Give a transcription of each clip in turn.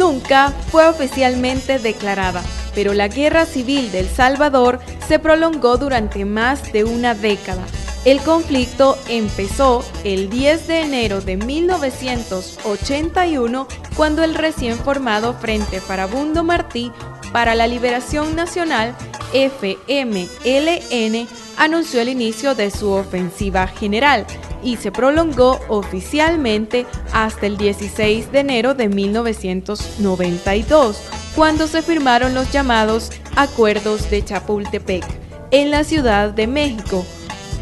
nunca fue oficialmente declarada, pero la Guerra Civil de El Salvador se prolongó durante más de una década. El conflicto empezó el 10 de enero de 1981, cuando el recién formado Frente Farabundo Martí para la Liberación Nacional, FMLN, anunció el inicio de su ofensiva general y se prolongó oficialmente hasta el 16 de enero de 1992, cuando se firmaron los llamados Acuerdos de Chapultepec en la Ciudad de México.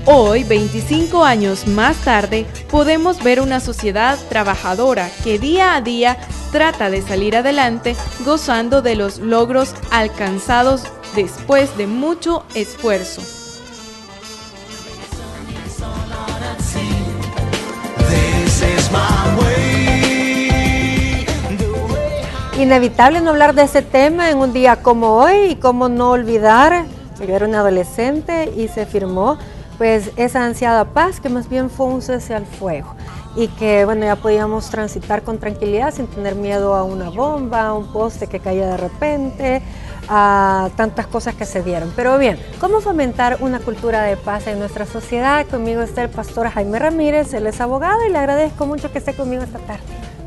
Hoy, 25 años más tarde, podemos ver una sociedad trabajadora que día a día trata de salir adelante, gozando de los logros alcanzados después de mucho esfuerzo. Inevitable no hablar de ese tema en un día como hoy, y cómo no olvidar, yo era un adolescente y se firmó pues esa ansiada paz, que más bien fue un cese al fuego, y que bueno, ya podíamos transitar con tranquilidad sin tener miedo a una bomba, a un poste que caía de repente, a tantas cosas que se dieron. Pero bien, ¿cómo fomentar una cultura de paz en nuestra sociedad? Conmigo está el pastor Jaime Ramírez, él es abogado, y le agradezco mucho que esté conmigo esta tarde.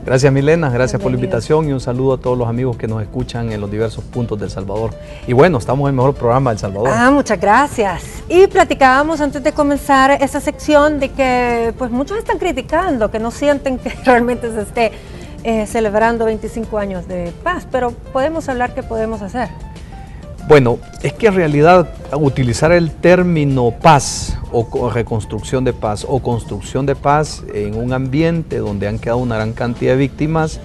Gracias, Milena, gracias por la invitación y un saludo a todos los amigos que nos escuchan en los diversos puntos de El Salvador. Y bueno, estamos en el mejor programa de El Salvador. Muchas gracias. Y platicábamos antes de comenzar esta sección de que pues muchos están criticando, que no sienten que realmente se esté celebrando 25 años de paz, pero podemos hablar qué podemos hacer. Bueno, es que en realidad utilizar el término paz o reconstrucción de paz o construcción de paz en un ambiente donde han quedado una gran cantidad de víctimas,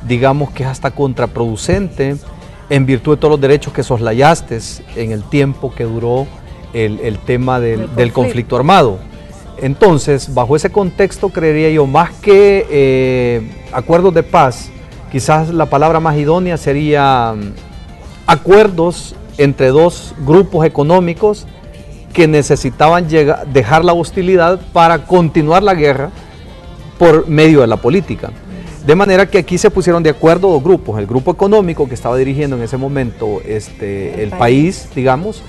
digamos que es hasta contraproducente en virtud de todos los derechos que soslayaste en el tiempo que duró el tema del conflicto armado. Entonces, bajo ese contexto, creería yo, más que acuerdos de paz, quizás la palabra más idónea sería acuerdos entre dos grupos económicos que necesitaban dejar la hostilidad para continuar la guerra por medio de la política. De manera que aquí se pusieron de acuerdo dos grupos, el grupo económico que estaba dirigiendo en ese momento el país, digamos,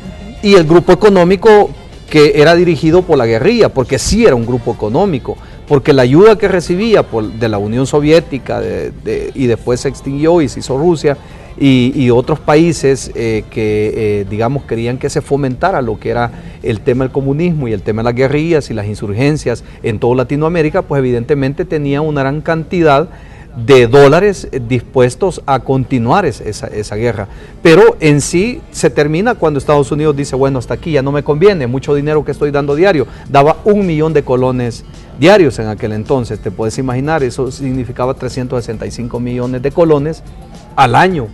y el grupo económico que era dirigido por la guerrilla, porque sí era un grupo económico, porque la ayuda que recibía de la Unión Soviética y después se extinguió y se hizo Rusia, y otros países que, digamos, querían que se fomentara lo que era el tema del comunismo y el tema de las guerrillas y las insurgencias en toda Latinoamérica, pues evidentemente tenían una gran cantidad de dólares dispuestos a continuar esa guerra. Pero en sí se termina cuando Estados Unidos dice, bueno, hasta aquí ya no me conviene, mucho dinero que estoy dando diario. Daba 1 millón de colones diarios en aquel entonces, te puedes imaginar, eso significaba 365 millones de colones al año.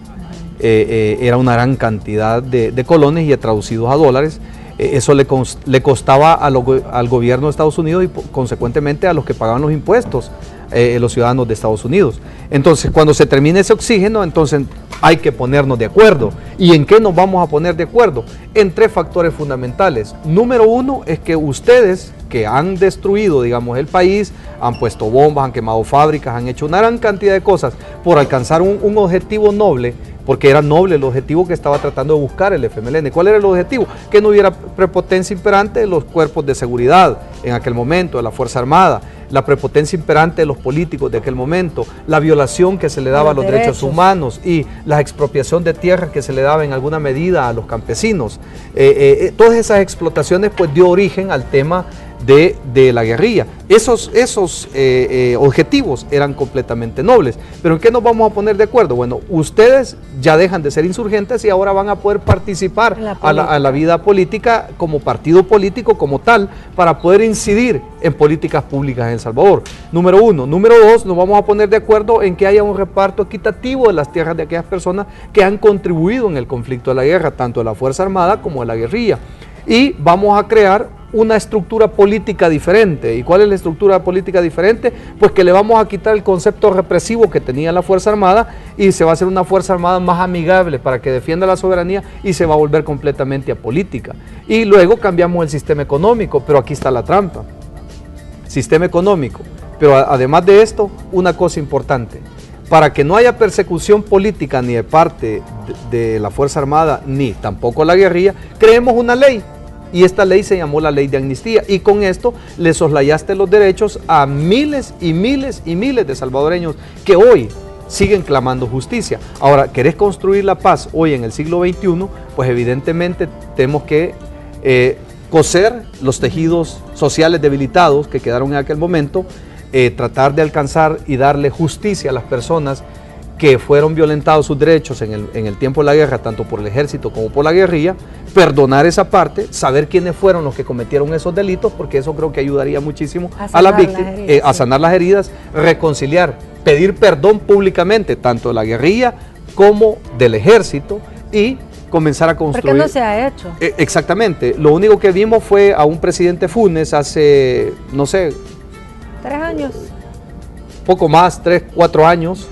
Era una gran cantidad de colones y traducidos a dólares. Eso le costaba al gobierno de Estados Unidos y consecuentemente a los que pagaban los impuestos, los ciudadanos de Estados Unidos. Entonces, cuando se termine ese oxígeno, entonces hay que ponernos de acuerdo. ¿Y en qué nos vamos a poner de acuerdo? En 3 factores fundamentales. Número 1 es que ustedes, que han destruido, digamos, el país, han puesto bombas, han quemado fábricas, han hecho una gran cantidad de cosas por alcanzar un objetivo noble, porque era noble el objetivo que estaba tratando de buscar el FMLN. ¿Cuál era el objetivo? Que no hubiera prepotencia imperante de los cuerpos de seguridad en aquel momento, de la Fuerza Armada, la prepotencia imperante de los políticos de aquel momento, la violación que se le daba a los derechos humanos y la expropiación de tierras que se le daba en alguna medida a los campesinos. Todas esas explotaciones pues dio origen al tema de la guerrilla. Esos objetivos eran completamente nobles. ¿Pero en qué nos vamos a poner de acuerdo? Bueno, ustedes ya dejan de ser insurgentes y ahora van a poder participar a la vida política como partido político como tal, para poder incidir en políticas públicas en El Salvador. Número 1. Número 2, nos vamos a poner de acuerdo en que haya un reparto equitativo de las tierras de aquellas personas que han contribuido en el conflicto de la guerra, tanto de la Fuerza Armada como de la guerrilla. Y vamos a crear una estructura política diferente. ¿Y cuál es la estructura política diferente? Pues que le vamos a quitar el concepto represivo que tenía la Fuerza Armada y se va a hacer una Fuerza Armada más amigable para que defienda la soberanía y se va a volver completamente apolítica. Y luego cambiamos el sistema económico, pero aquí está la trampa. Sistema económico. Pero además de esto, una cosa importante. para que no haya persecución política ni de parte de la Fuerza Armada, ni tampoco la guerrilla, creemos una ley. Y esta ley se llamó la Ley de Amnistía. Y con esto le soslayaste los derechos a miles y miles y miles de salvadoreños que hoy siguen clamando justicia. Ahora, ¿querés construir la paz hoy en el siglo XXI? Pues evidentemente tenemos que coser los tejidos sociales debilitados que quedaron en aquel momento, tratar de alcanzar y darle justicia a las personas que fueron violentados sus derechos en el tiempo de la guerra, tanto por el ejército como por la guerrilla, perdonar esa parte, saber quiénes fueron los que cometieron esos delitos, porque eso creo que ayudaría muchísimo a las víctimas, a sanar las heridas, reconciliar, pedir perdón públicamente, tanto de la guerrilla como del ejército, y comenzar a construir. ¿Por qué no se ha hecho? Exactamente, lo único que vimos fue a un presidente Funes hace, no sé, 3 años. Poco más, 3, 4 años,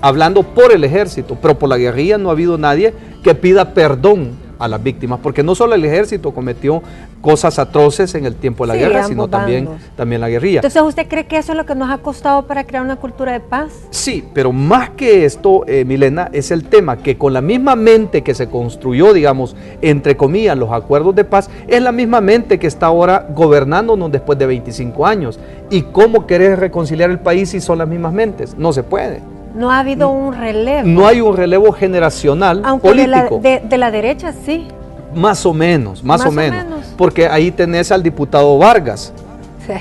hablando por el ejército, pero por la guerrilla no ha habido nadie que pida perdón a las víctimas, porque no solo el ejército cometió cosas atroces en el tiempo de la guerra, sino también la guerrilla. Entonces, ¿usted cree que eso es lo que nos ha costado para crear una cultura de paz? Sí, pero más que esto, Milena, es el tema que con la misma mente que se construyó, digamos, entre comillas, los acuerdos de paz, es la misma mente que está ahora gobernándonos después de 25 años. ¿Y cómo querés reconciliar el país si son las mismas mentes? No se puede. No ha habido un relevo. No hay un relevo generacional político. De la derecha sí. Más o menos. Porque ahí tenés al diputado Vargas. Sí.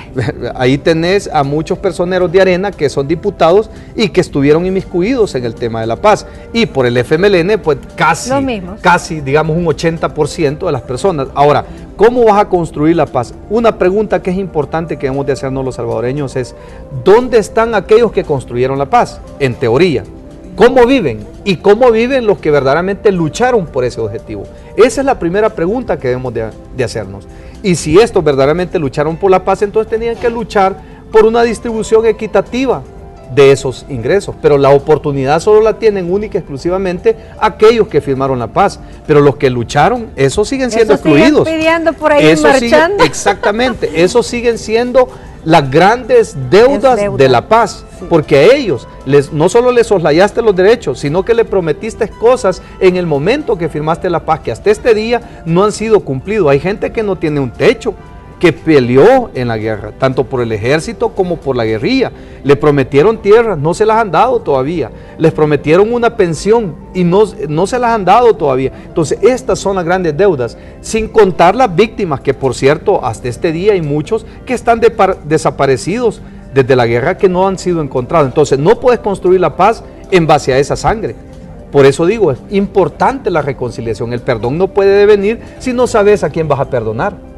Ahí tenés a muchos personeros de Arena que son diputados y que estuvieron inmiscuidos en el tema de la paz. Y por el FMLN, pues casi, digamos, un 80% de las personas. Ahora, ¿cómo vas a construir la paz? Una pregunta que es importante que debemos de hacernos los salvadoreños es, ¿dónde están aquellos que construyeron la paz? En teoría. ¿Cómo viven? ¿Y cómo viven los que verdaderamente lucharon por ese objetivo? Esa es la primera pregunta que debemos de hacernos. Y si estos verdaderamente lucharon por la paz, entonces tenían que luchar por una distribución equitativa de esos ingresos. Pero la oportunidad solo la tienen única y exclusivamente aquellos que firmaron la paz. Pero los que lucharon, esos siguen siendo excluidos. Siguen pidiendo por ahí marchando. Exactamente, esos siguen siendo las grandes deudas de la paz, porque a ellos no solo les soslayaste los derechos, sino que le prometiste cosas en el momento que firmaste la paz, que hasta este día no han sido cumplidos. Hay gente que no tiene un techo, que peleó en la guerra, tanto por el ejército como por la guerrilla. Le prometieron tierras, no se las han dado todavía. Les prometieron una pensión y no se las han dado todavía. Entonces, estas son las grandes deudas, sin contar las víctimas, que por cierto, hasta este día hay muchos que están desaparecidos desde la guerra que no han sido encontrados. Entonces, no puedes construir la paz en base a esa sangre. Por eso digo, es importante la reconciliación. El perdón no puede devenir si no sabes a quién vas a perdonar.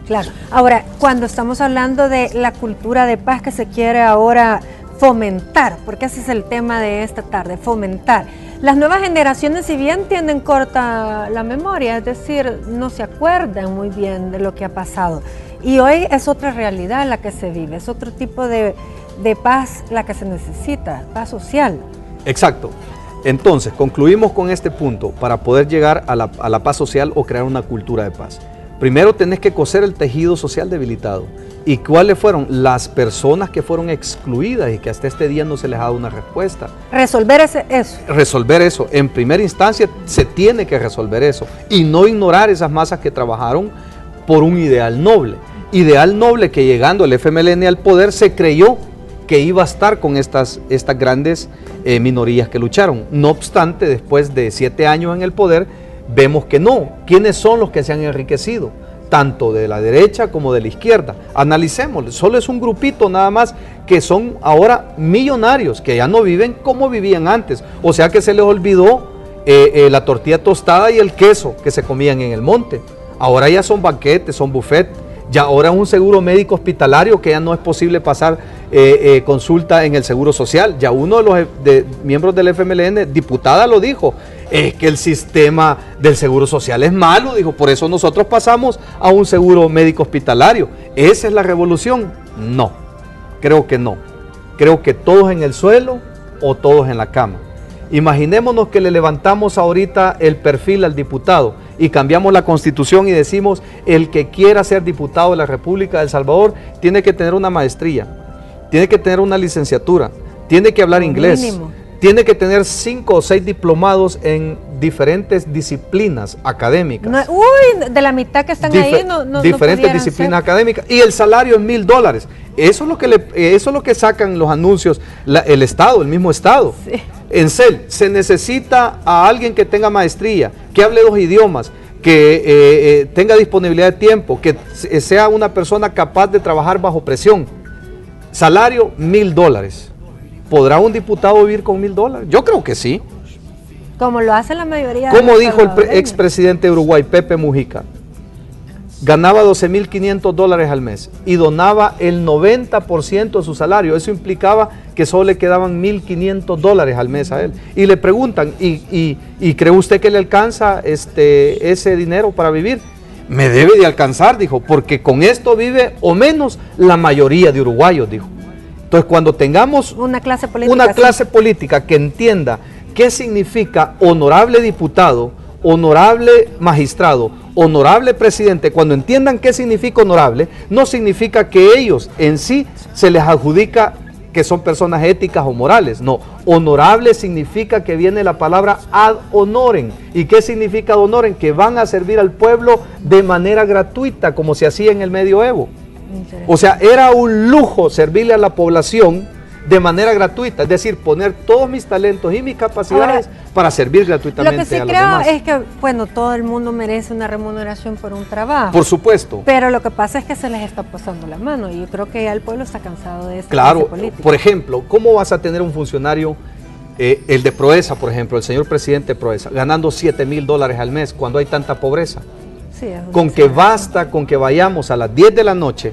Claro. Ahora, cuando estamos hablando de la cultura de paz que se quiere ahora fomentar, porque ese es el tema de esta tarde, fomentar. Las nuevas generaciones, si bien tienen corta la memoria, es decir, no se acuerdan muy bien de lo que ha pasado. Y hoy es otra realidad la que se vive, es otro tipo de paz la que se necesita, paz social. Exacto. Entonces, concluimos con este punto para poder llegar a la paz social o crear una cultura de paz. Primero tenés que coser el tejido social debilitado. ¿Y cuáles fueron? Las personas que fueron excluidas y que hasta este día no se les ha dado una respuesta. Resolver eso. Resolver eso. En primera instancia se tiene que resolver eso. Y no ignorar esas masas que trabajaron por un ideal noble. Ideal noble que llegando el FMLN al poder se creyó que iba a estar con estas grandes minorías que lucharon. No obstante, después de 7 años en el poder, vemos que no. ¿Quiénes son los que se han enriquecido? Tanto de la derecha como de la izquierda. Analicémoslo, solo es un grupito nada más que son ahora millonarios, que ya no viven como vivían antes. O sea que se les olvidó la tortilla tostada y el queso que se comían en el monte. Ahora ya son banquetes, son buffet. Ya ahora es un seguro médico hospitalario que ya no es posible pasar consulta en el seguro social. Ya uno de los miembros del FMLN, diputada, lo dijo. Es que el sistema del seguro social es malo, dijo, por eso nosotros pasamos a un seguro médico hospitalario. ¿Esa es la revolución? No, creo que no. Creo que todos en el suelo o todos en la cama. Imaginémonos que le levantamos ahorita el perfil al diputado y cambiamos la Constitución y decimos, el que quiera ser diputado de la República de El Salvador tiene que tener una maestría, tiene que tener una licenciatura, tiene que hablar inglés, mínimo. tiene que tener 5 o 6 diplomados en diferentes disciplinas académicas. No, uy, de la mitad que están ahí no diferentes disciplinas académicas, y el salario es $1000. Eso es lo que sacan los anuncios, el Estado, el mismo Estado. Sí. En CEL se necesita a alguien que tenga maestría, que hable 2 idiomas, que tenga disponibilidad de tiempo, que sea una persona capaz de trabajar bajo presión. Salario $1000. ¿Podrá un diputado vivir con $1000? Yo creo que sí. Como lo hace la mayoría. Como dijo el expresidente de Uruguay, Pepe Mujica, ganaba $12.500 al mes y donaba el 90% de su salario. Eso implicaba que solo le quedaban $1.500 al mes a él. Y le preguntan, ¿y cree usted que le alcanza ese dinero para vivir? Me debe de alcanzar, dijo, porque con esto vive o menos la mayoría de uruguayos, dijo. Entonces, cuando tengamos una clase política que entienda qué significa honorable diputado, honorable magistrado, honorable presidente, cuando entiendan qué significa honorable, no significa que ellos en sí se les adjudica que son personas éticas o morales, no. Honorable significa que viene la palabra ad honorem. ¿Y qué significa ad honorem? Que van a servir al pueblo de manera gratuita, como se hacía en el medioevo. O sea, era un lujo servirle a la población de manera gratuita, es decir, poner todos mis talentos y mis capacidades para servir gratuitamente a los demás. Lo que sí creo es que, bueno, todo el mundo merece una remuneración por un trabajo. Por supuesto. Pero lo que pasa es que se les está pasando la mano y yo creo que ya el pueblo está cansado de esta claro, política. Por ejemplo, ¿cómo vas a tener un funcionario, el de Proesa, por ejemplo, el señor presidente Proesa, ganando $7.000 al mes cuando hay tanta pobreza? Sí, con que basta con que vayamos a las 10 de la noche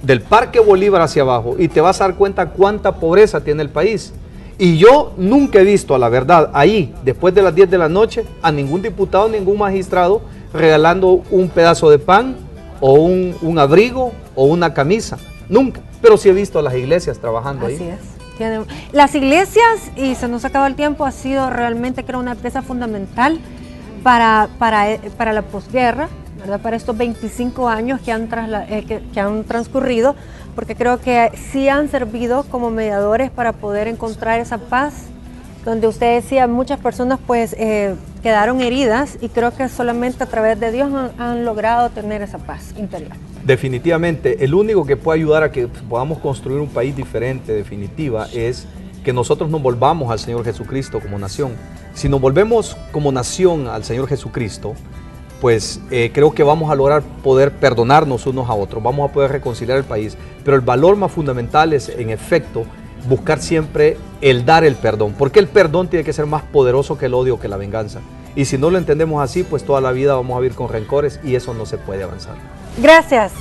del Parque Bolívar hacia abajo y te vas a dar cuenta cuánta pobreza tiene el país. Y yo nunca he visto, a la verdad, ahí, después de las 10 de la noche, a ningún diputado, ningún magistrado regalando un pedazo de pan o un abrigo o una camisa. Nunca. Pero sí he visto a las iglesias trabajando ahí. Así es. Las iglesias, y se nos acaba el tiempo, ha sido realmente, creo, una pieza fundamental para la posguerra, ¿verdad? Para estos 25 años que han transcurrido, porque creo que sí han servido como mediadores para poder encontrar esa paz, donde usted decía, muchas personas pues quedaron heridas, y creo que solamente a través de Dios han logrado tener esa paz interior. Definitivamente, el único que puede ayudar a que podamos construir un país diferente, definitiva, es que nosotros nos volvamos al Señor Jesucristo como nación. Si nos volvemos como nación al Señor Jesucristo, pues creo que vamos a lograr poder perdonarnos unos a otros, vamos a poder reconciliar el país, pero el valor más fundamental es, en efecto, buscar siempre el dar el perdón, porque el perdón tiene que ser más poderoso que el odio, que la venganza. Y si no lo entendemos así, pues toda la vida vamos a vivir con rencores y eso no se puede avanzar. Gracias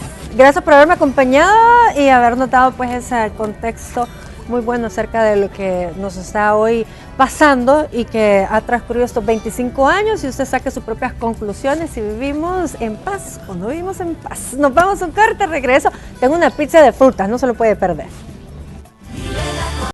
por haberme acompañado y habernos dado pues ese contexto muy bueno acerca de lo que nos está hoy pasando y que ha transcurrido estos 25 años, y usted saque sus propias conclusiones si vivimos en paz o no vivimos en paz. Nos vamos a un corte, regreso. Tengo una pizza de frutas, no se lo puede perder.